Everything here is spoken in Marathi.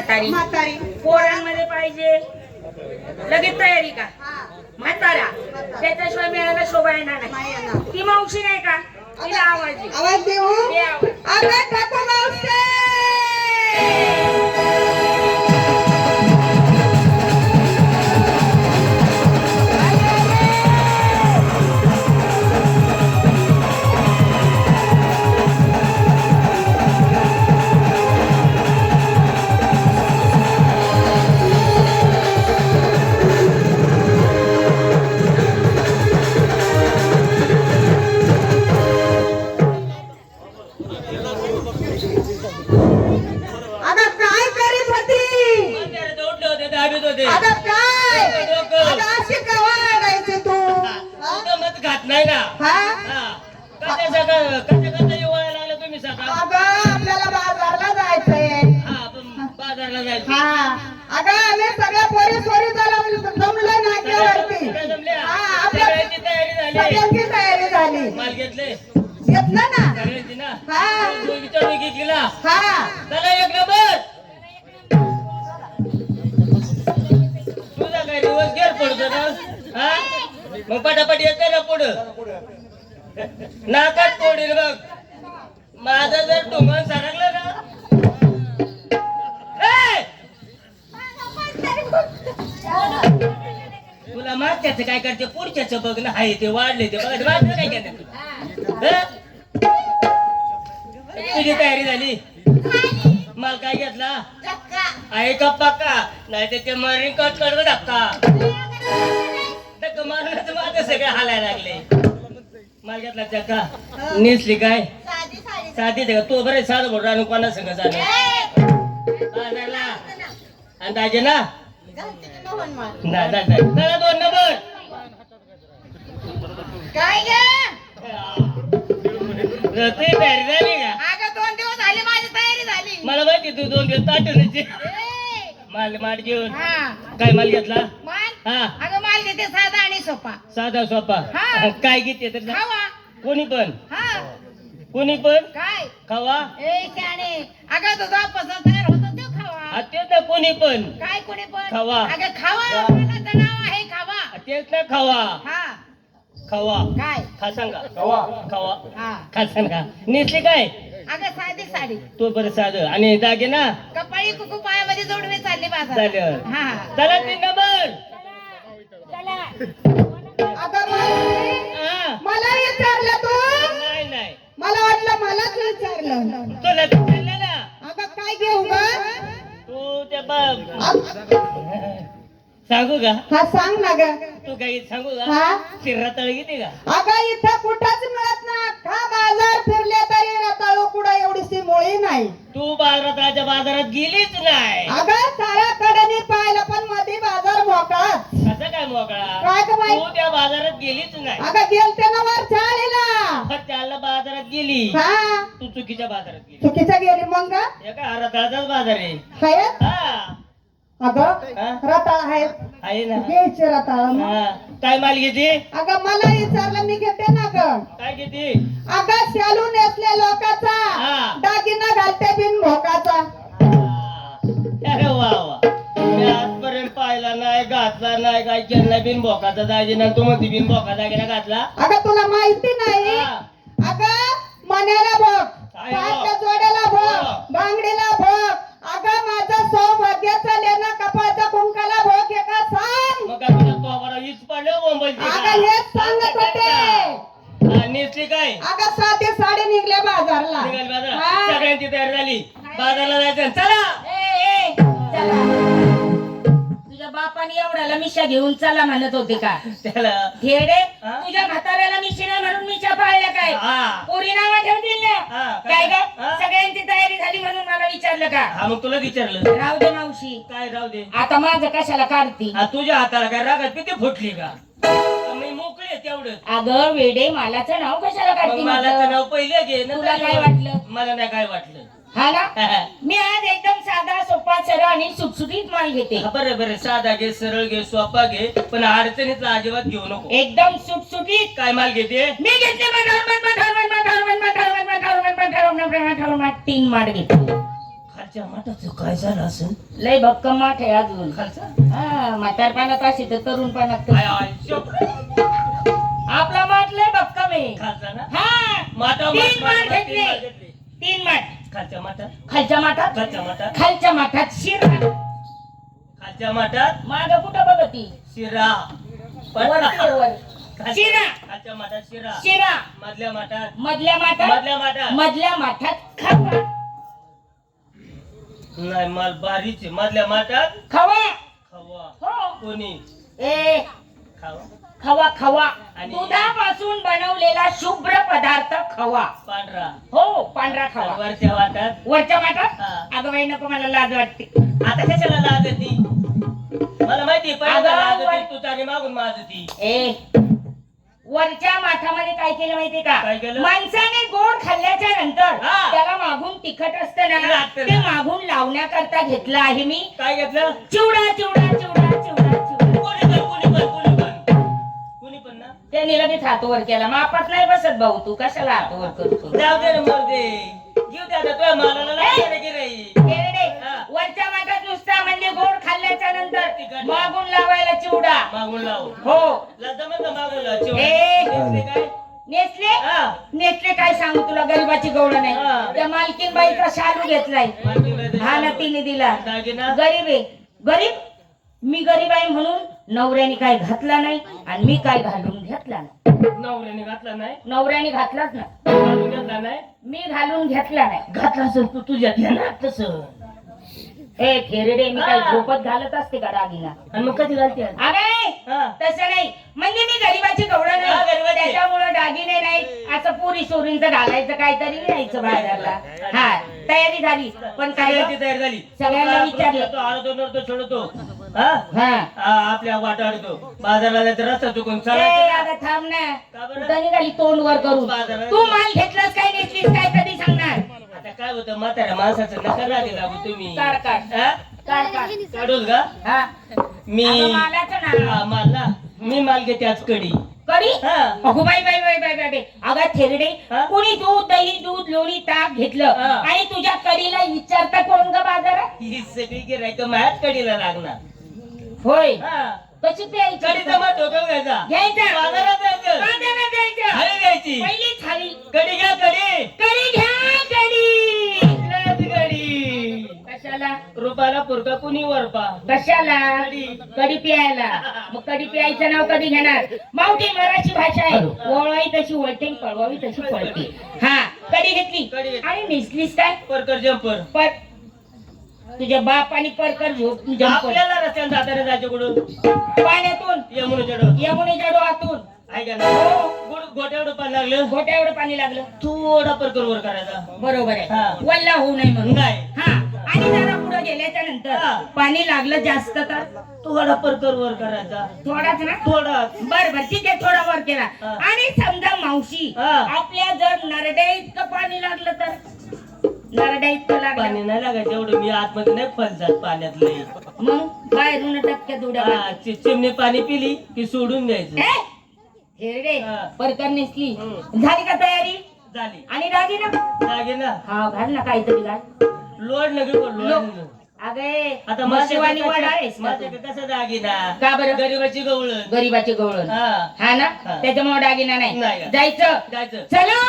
म्हातारी म्हातारी पोरांमध्ये पाहिजे लगेच तयारी का म्हातारा त्याच्याशिवाय मिळायला शोभा येणार नाही नाही येणार. ती मावशी नाही का तिला आवाज दे. आवाज देऊ दे आवाज. अगं ठाकू मावशी अगं काय करीत होती अगं काय अगं अशी कवा वागायची तू घात नाही ना हा कशा लागलं तुम्ही सकाळ अगं आपल्याला बाजारला जायचंय बाजारला जायचं हा अगं आम्ही सगळ्या पोरी सोरी जमलं नाक्यावरती हा आपल्या सगळ्यांची तयारी झाली सगळ्यांची तयारी झाली माल घेतले घेतलं ना सगळ्यांची ना हा दोघीच्या दोघी गेला हा चला एक नंबर तुझा काय दिवस गेर पडतो ना हा मग पटापट येते ना पुढं नाकात पोडील बघ माझं जर डोंगर सरकलं ना ए! तुला मागच्याच काय करते पुढच्याच बघ ना हाय ते वाढले ते बघा मागचं काय करते तुला तुझी तयारी झाली माल काय घेतला आहे का पक्का नाही तर ते मरीन कट कर धक्का मारूनच माझं सगळे हालायला लागले माल घेतला चक्का नेसली काय साधी का तो बरे साधं बोल राहून कोणा संग झालं आणि दाजे ना चला 2 नंबर काय तुझी तयारी झाली का अगं 2 दिवस झाले माझी तयारी झाली मला माहिती तू 2 दिवस ताटण्याचे माल माठ घेऊन हा काय माल घेतला माल हा अगं माल घेते साधा आणि सोपा साधा सोपा हा. काय घेते तर खावा कोणी पण हा कोणी पण काय खावा ए शाणे अगं दुधापासून तयार होतो तो खावा तेच ना कोणी पण काय कोणी पण खावा. अगं खावा मनाचं नाव आहे खावा तेच ना खावा हा खावा काय खा सांगा खावा खावा हा खा सांगा नेसली काय अगं साधी साडी तो बरं साधं आणि दागे ना कपाळी कुकू पायामध्ये जोडवी चालली बाजार झालं हा चला 3 नंबर चला अगं मावशी, हा. मला विचारलं तू नाही नाही मला वाटलं मलाच विचारलं तुला विचारलं ना अगं काय घेऊ ग तू त्या बाब अग- सांगू का हा सांग ना ग तू काही सांगू का हा रताळ घेते का अगं इथं कुठंच मिळत ना अख्खा बाजार फिरले तरी रताळू कुठं एवढीशी मुळी नाही तू रताळच्या बाजारात गेलीच नाही अगं साऱ्या कडेने पाहिलं पण मध्ये बाजार मोकळाच कसं काय मोकळा काय ग बाई? तू त्या बाजारात गेलीच नाही अगं गेलते ना वर चाळीला पण त्याला बाजारात गेली हा तू चुकीच्या बाजारात गेली चुकीच्या गेली मग ग? हे काय रताळाचाच बाजार आहे आहेत हा अगं हा? रताळ आहेत आहे ना घ्यायचे रताळ मग. हा. काय माल घेते अगं मला विचारलं मी घेते ना ग काय घेते अगं शालू नेसले लोकाचा हा. दागिना घालते बिन भोकाचा अरे वा वा मी आजपर्यंत पाहिला नाही घातला नाही काय केलं नाही बिन भोकाचा दागिना तू म्हणते बिन भोका दागिना घातला अगं तुला माहिती नाही हा. अगं मण्याला भोग काय पायाच्या भोग? जोड्याला हो. भोग बांगडीला भोग अगं माझं सौभाग्याचं लेणं कपाळच्या कुंकाला भोग आहे का सांग मग काय तुला तो बरा वीज पडलं मुंबईची अगं हेच सांगत होते नेसली काय अगं साधी साडी निघल्या बाजारला निघाली बाजारात हा. सगळ्यांची तयारी झाली बाजारला जायचं चला चला तुझ्या बापाने एवढ्याला मिशा घेऊन चला म्हणत होते का त्याला थेडे हा? तुझ्या म्हाताऱ्याला मिशी नाही म्हणून मिशा पाळल्या काय हा. पोरी नावा ठेवतील ना हा, काय ग हा? सगळ्यांची तयारी झाली म्हणून मला विचारलं का हा मग तुला विचारलं राहू दे मावशी काय राहू दे आता माझं कशाला काढती हा, तुझ्या हाताला काय रागात किती फुटली का मी मोकळे तेवढं अगं वेडे मालाचं नाव कशाला मग काढती मला माझं? तर नाव पहिले घे ना तुला काय वाटलं? मला नाही काय वाटलं हा ना मी आज एकदम साधा सोपा सरळ आणि सुटसुटीत माल घेते हा, बरं बरं साधा घे सरळ घे सोपा घे पण अडचणीतला अजिबात घेऊ नको एकदम सुटसुटीत काय माल घेते मी घेतले 3 माड घेतले खालच्या माठाचं काय झालं असेल? लय भक्कम माठ आहे अजून. खालचा हा म्हातारपणात अशी तर तरुणपणात आय, तर. आय, शोभ. आपला माठ लय भक्कम आहे. खालचा ना हा माटा तीन माठ घेतले. 3 माठ. खालच्या माठात खालच्या माठात खालच्या माठात खालच्या माठात शिरा. खालच्या माठात माग कुठं बघती शिरा वरती वर. शिरा खालच्या माठात शिरा शिरा. मधल्या माठात मधल्या माठात मधल्या माठात खवा. नाही माल बारीचे मधल्या माठात खवा. खवा हो कोणी ए खावा खवा खवा आणि- दुधापासून बनवलेला शुभ्र पदार्थ खवा. पांढरा हो पांढरा खवा. वरच्या वाटात वरच्या माठात हा. अगं बाई नको मला लाज वाटते. आता कशाला लागती मला माहिती पहिल्यांदा अगं, लागती तू तारी मागून माझती ए वरच्या माठामध्ये काय केलं माहितीये का? काय केलं? माणसाने गोड खाल्ल्याच्या नंतर हा. त्याला मागून तिखट असतं ना लागतं ते ना. मागून लावण्याकरता घेतलं आहे मी काय घेतलं चिवडा चिवडा चिवडा चिवडा चिवडा. कोणी पण ना त्याने लगेच हात वर केला मापात नाही बसत भाऊ तू कशाला हात वर करतो? जाऊ दे रे मर्दे घेऊ दे आता तुझ्या मालाला लागते रे गिऱ्हाईक. केरडे, हा. वरच्या माठात नुसता म्हणजे गोड खाल्ल्याच्या नंतर तिखट. मागून लावायला चिवडा. मागून लाव हो जमत मागून लाव चिवडा. ए. घेतले काय नेसले हा नेसले काय सांगू तुला गरीबाची गवळ हा. नाही त्या मालकीन बाईचा शालू घेतलाय हा ना तिने दिला. दागिना गरीब आहे गरीब मी गरीब आहे म्हणून नवऱ्याने काय घातला नाही आणि मी काय घालून घेतला नाही. नवऱ्याने घातला नाही नवऱ्याने घातलाच ना घालून घेतला नाही मी घालून घेतला नाही. घातला असेल तू तुझ्यातल्या ना तसं ए खेरडे मी काय हा. झोपत घालत असते का दागिना? आणि मग कधी घालते अरे हा तसं नाही म्हणजे मी गरीबाची गवळण हा, नाही गरीबाची. त्याच्यामुळे दागिने नाही असं पुरी सोरींचं घालायचं काहीतरी यायचं बाजारला. हा तयारी झाली पण काय सगळ्यांची तयारी झाली सगळ्यांना विचारलं. तो आळतो नरतो सोडतो हा हा आपल्या वाटाडतो बाजारला जायचं रस्ता चुकून ए, चालायचं अगं थांब ना का बरं? कुठं निघाली तोंड वर करून बाजारात. तू माल घेतलास काय नेसलीस काय कधी सांगणार? आता काय होतं म्हाताऱ्या माणसाचं नका राधी लागू तुम्ही काढ काढ हा? काढ काढ काढूल का हा मी अगं, मालाचं ना हा, माल ना मी माल घेते आज कडी कडी हा अगो बाई बाई बाई बाई बाई बाई. अगं थेरडे हा? कुणी दूध दही दूध लोणी ताक घेतलं हा. आणि तुझ्या कडीला विचारता कोण ग बाजारात? ही सगळी गिरायक माझ्याच कडीला लागणार होय हा कशी प्यायची? कडीचा माठ डोक्यावर घ्यायचा घ्यायचा बाजारात जायचं बाजारात जायचं. थाळी घ्यायची पहिली थाळी कडी घ्या कडी कडी घ्या कडी. लाच कडी कशाला रुपाला पुरका कुणी वरपा कशाला कडी. कडी प्यायला. मग कडी प्यायचं नाव कधी घेणार? मावठी मराठी भाषा आहे ओळवाई तशी वळते पळवावी तशी पळते. हा कडी कडी घेतली घेतली. आणि निसलीस काय परकर जम्पर पर तुझ्या बाप आणि परकर झोप जंपर आपल्याला रस्त्याने जाताना जायचं कुठून पाण्यातून यमुनेच्या डोह यमुनेच्या डोहातून ऐका ना गोट्यावर पाणी लागलं गोट्या एवढं पाणी लागलं थोडा परकर वर करायचा बरोबर आहे हा. वल्ला होऊ नये म्हणून नाही हा आणि जरा पुढे गेल्याच्या हा. नंतर पाणी लागलं जास्त तर थोडा परकर वर करायचा थोडाच ना थोडा बर बर ठीक आहे थोडा वर केला हा. आणि समजा मावशी हा. आपल्या जर नरड्या इतकं पाणी लागलं तर नरड्या इतकं पाणी लागलं नाही लागायचं एवढं मी आतमध्ये नाही फलजात पाण्यातले मग बाहेरून टक्क्या दुड्या चिमणी पाणी पिली की सोडून द्यायचं हेरडे हा. परकर नेसली हम्म. झाली का तयारी झाली आणि दागिना लागे ना हा घाल ना काहीतरी घाल लोड नका करू, लोड नका. अगे आता मशिवानी वडा आहेस का माझ्या तू? कसं दागिना का बरं? गरीबाची गवळ गरीबाची गवळण हा हा ना हा. त्याच्यामुळे दागिना नाही नाही का? जायचं जायचं चला